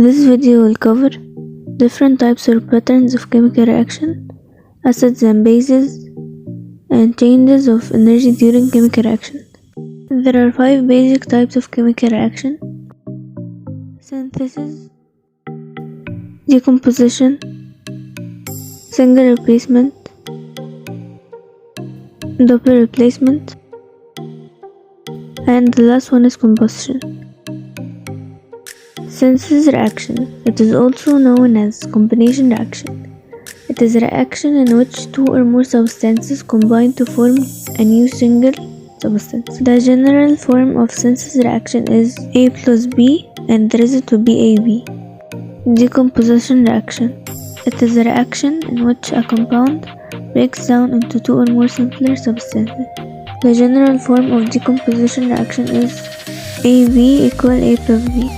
This video will cover different types or patterns of chemical reaction, acids and bases, and changes of energy during chemical reaction. There are 5 basic types of chemical reaction: synthesis, decomposition, single replacement, double replacement, and the last one is combustion. Synthesis reaction. It is also known as combination reaction. It is a reaction in which two or more substances combine to form a new single substance. The general form of synthesis reaction is A plus B and the result will be AB. Decomposition reaction. It is a reaction in which a compound breaks down into two or more simpler substances. The general form of decomposition reaction is AB equal A plus B.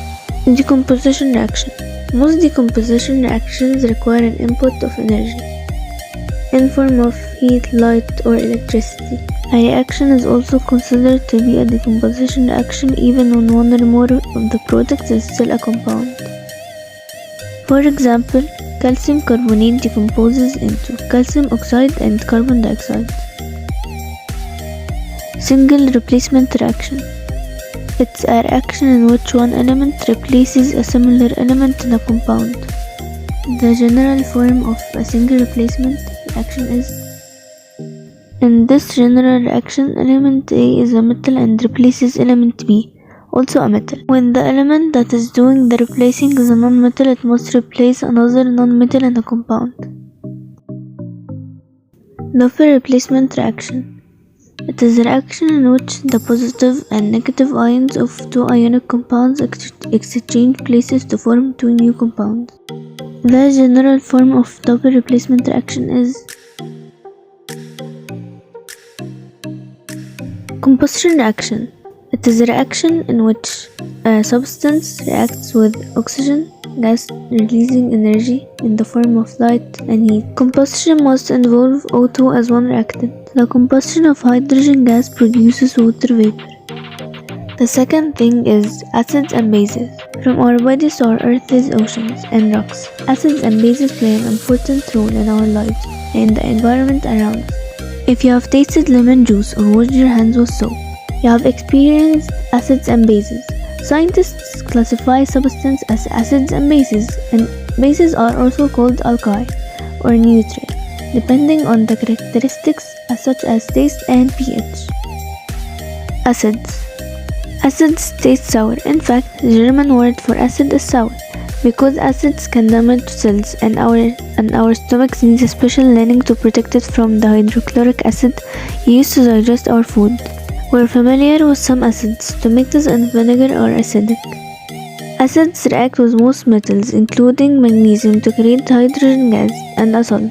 Decomposition reaction. Most decomposition reactions require an input of energy in form of heat, light, or electricity. A reaction is also considered to be a decomposition reaction even when one or more of the products is still a compound. For example, calcium carbonate decomposes into calcium oxide and carbon dioxide. Single replacement reaction. It's a reaction in which one element replaces a similar element in a compound. The general form of a single replacement reaction is: in this general reaction, element A is a metal and replaces element B, also a metal. When the element that is doing the replacing is a non-metal, it must replace another non-metal in a compound. Double replacement reaction. It is a reaction in which the positive and negative ions of two ionic compounds exchange places to form two new compounds. The general form of double replacement reaction is combustion reaction. It is a reaction in which a substance reacts with oxygen gas, releasing energy in the form of light and heat. Combustion must involve O2 as one reactant. The combustion of hydrogen gas produces water vapor. The second thing is acids and bases. From our bodies to our earth's oceans and rocks, acids and bases play an important role in our lives and the environment around us. If you have tasted lemon juice or washed your hands with soap, you have experienced acids and bases. Scientists classify substances as acids and bases are also called alkali or neutral, depending on the characteristics such as taste and pH. Acids. Acids taste sour. In fact, the German word for acid is sour, because acids can damage cells and our stomachs need a special lining to protect it from the hydrochloric acid used to digest our food. We're familiar with some acids: tomatoes and vinegar are acidic. Acids react with most metals, including magnesium, to create hydrogen gas and a salt.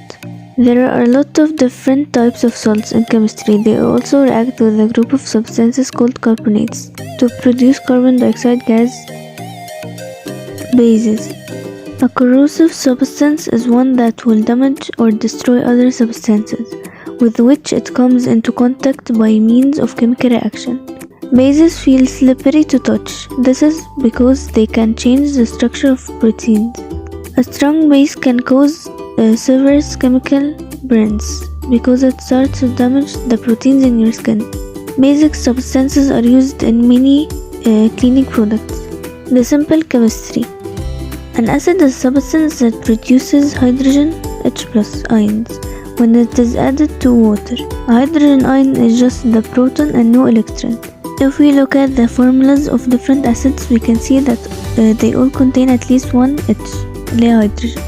There are a lot of different types of salts in chemistry. They also react with a group of substances called carbonates to produce carbon dioxide gas. Bases. A corrosive substance is one that will damage or destroy other substances with which it comes into contact by means of chemical reaction. Bases feel slippery to touch. This is because they can change the structure of proteins. A strong base can cause severe chemical burns because it starts to damage the proteins in your skin. Basic substances are used in many cleaning products. The simple chemistry. An acid is a substance that produces hydrogen H+ ions when it is added to water. A hydrogen ion is just the proton and no electron. If we look at the formulas of different acids, we can see that they all contain at least one H, hydrogen.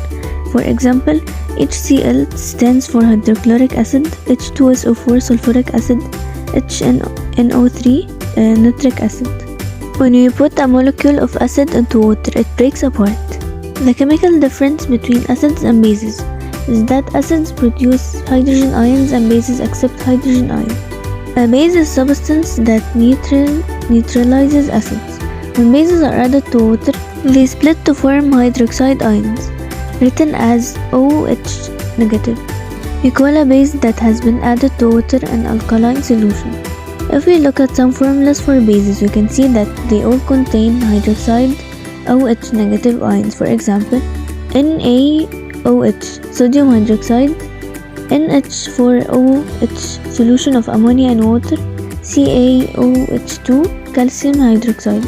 For example, HCl stands for hydrochloric acid, H2SO4 sulfuric acid, HNO3 nitric acid. When you put a molecule of acid into water, it breaks apart. The chemical difference between acids and bases is that acids produce hydrogen ions and bases accept hydrogen ions. A base is a substance that neutralizes acids. When bases are added to water, they split to form hydroxide ions, written as OH-. We call a base that has been added to water an alkaline solution. If we look at some formulas for bases, we can see that they all contain hydroxide OH negative ions, for example NaOH sodium hydroxide, NH4OH solution of ammonia and water, CaOH2 calcium hydroxide.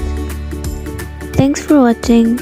Thanks for watching.